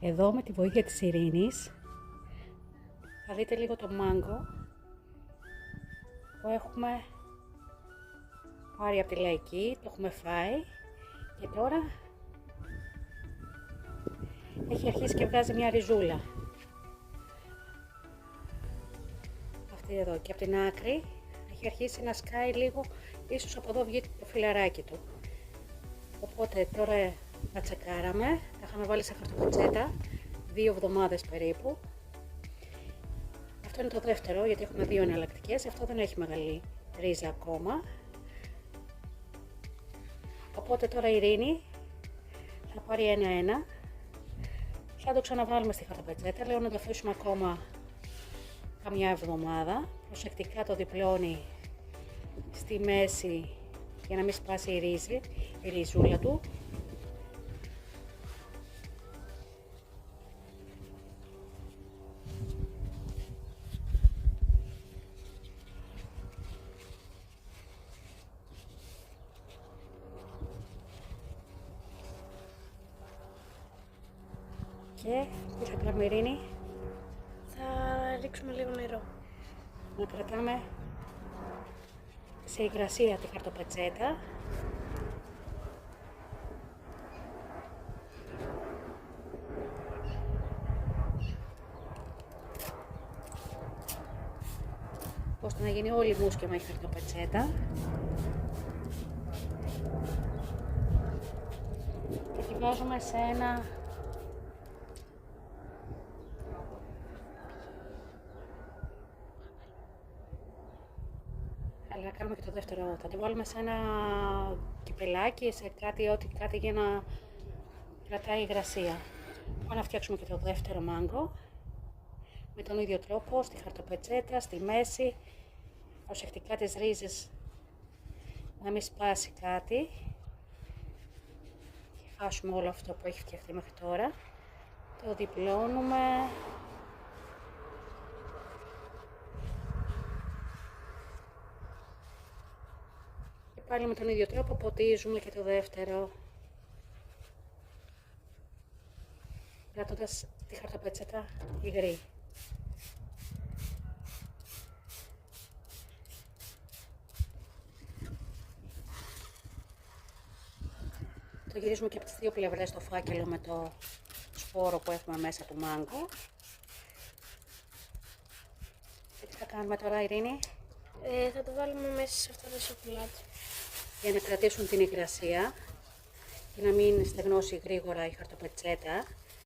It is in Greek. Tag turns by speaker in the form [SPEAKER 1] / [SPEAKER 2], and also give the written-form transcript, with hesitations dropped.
[SPEAKER 1] Εδώ με τη βοήθεια της Ειρήνης θα δείτε λίγο το μάγκο που έχουμε πάρει από τη λαϊκή, το έχουμε φάει και τώρα έχει αρχίσει και βγάζει μια ριζούλα. Αυτή εδώ, και από την άκρη έχει αρχίσει να σκάει λίγο, ίσως από εδώ βγει το φιλαράκι του. Οπότε τώρα τα τσεκάραμε, τα είχαμε βάλει σε χαρτοπετσέτα 2 εβδομάδες περίπου. Αυτό είναι το δεύτερο, γιατί έχουμε 2 εναλλακτικές, αυτό δεν έχει μεγάλη ρίζα ακόμα. Οπότε τώρα η Ειρήνη θα πάρει ένα-ένα, θα το ξαναβάλουμε στη χαρτοπετσέτα, λέω να το αφήσουμε ακόμα καμιά εβδομάδα, προσεκτικά το διπλώνει στη μέση για να μην σπάσει η ριζούλα του. Και τι θα κάνουμε, Ειρήνη?
[SPEAKER 2] Θα ρίξουμε λίγο νερό.
[SPEAKER 1] Να κρατάμε σε υγρασία τη χαρτοπετσέτα. Ώστε να γίνει όλη μουσκεμα η χαρτοπετσέτα. Και τη βάζουμε σε ένα αλλά κάνουμε και το δεύτερο, θα το βάλουμε σε ένα κυπελάκι, σε κάτι για να κρατάει υγρασία. Πάμε να φτιάξουμε και το δεύτερο μάγκο με τον ίδιο τρόπο, στη χαρτοπετσέτα, στη μέση, προσεκτικά τις ρίζες να μην σπάσει κάτι και χάσουμε όλο αυτό που έχει φτιαχτεί μέχρι τώρα. Το διπλώνουμε. Πάλι με τον ίδιο τρόπο ποτίζουμε και το δεύτερο, κρατώντας τη χαρτοπετσέτα υγρή. Το γυρίζουμε και από τις δύο πλευρές το φάκελο με το σπόρο που έχουμε μέσα του μάγκο. Και τι θα κάνουμε τώρα, Ειρήνη?
[SPEAKER 2] Θα το βάλουμε μέσα σε αυτό το σοκολάτι.
[SPEAKER 1] Για να κρατήσουν την υγρασία και να μην στεγνώσει γρήγορα η χαρτοπετσέτα.